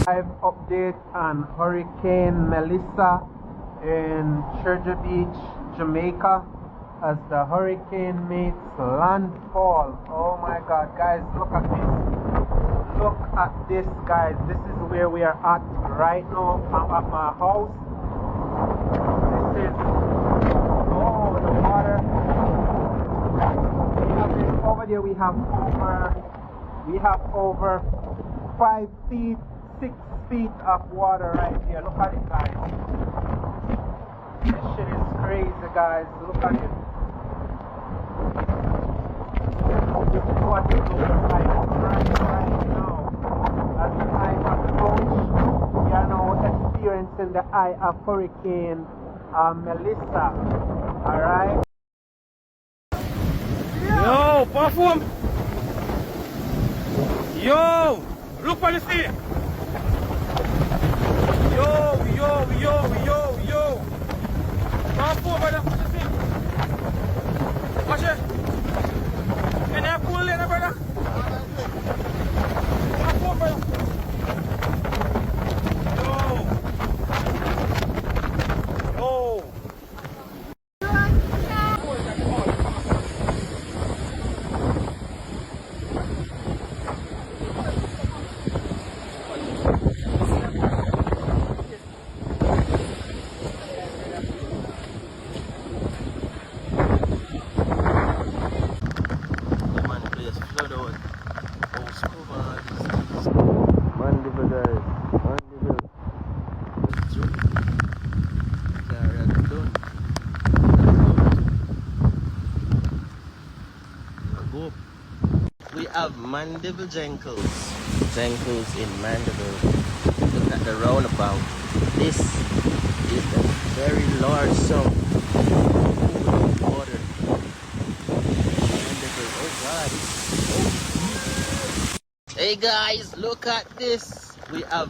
Live update on Hurricane Melissa in Treasure Beach, Jamaica, as the hurricane makes landfall. Oh my God, guys, look at this. Look at this, guys. This is where we are at right now. I'm at my house. This is, oh, the water. Over there we have over 5 feet, 6 feet of water right here. Look at it, guys. This shit is crazy, guys. Look at it. This is what it looks like right now. As the eye approach, we are now experiencing the eye of Hurricane Melissa. Alright? Yo, perform! Yo! Look what you see! Yo! Perform, brother! What you see? Watch it! Can you pull in, brother? Perform, brother! Yo! We have mandible Jenkos in mandible. Look at the roundabout. This is a very large sum of water. Mandible. Oh God. Oh. Hey guys, look at this. We have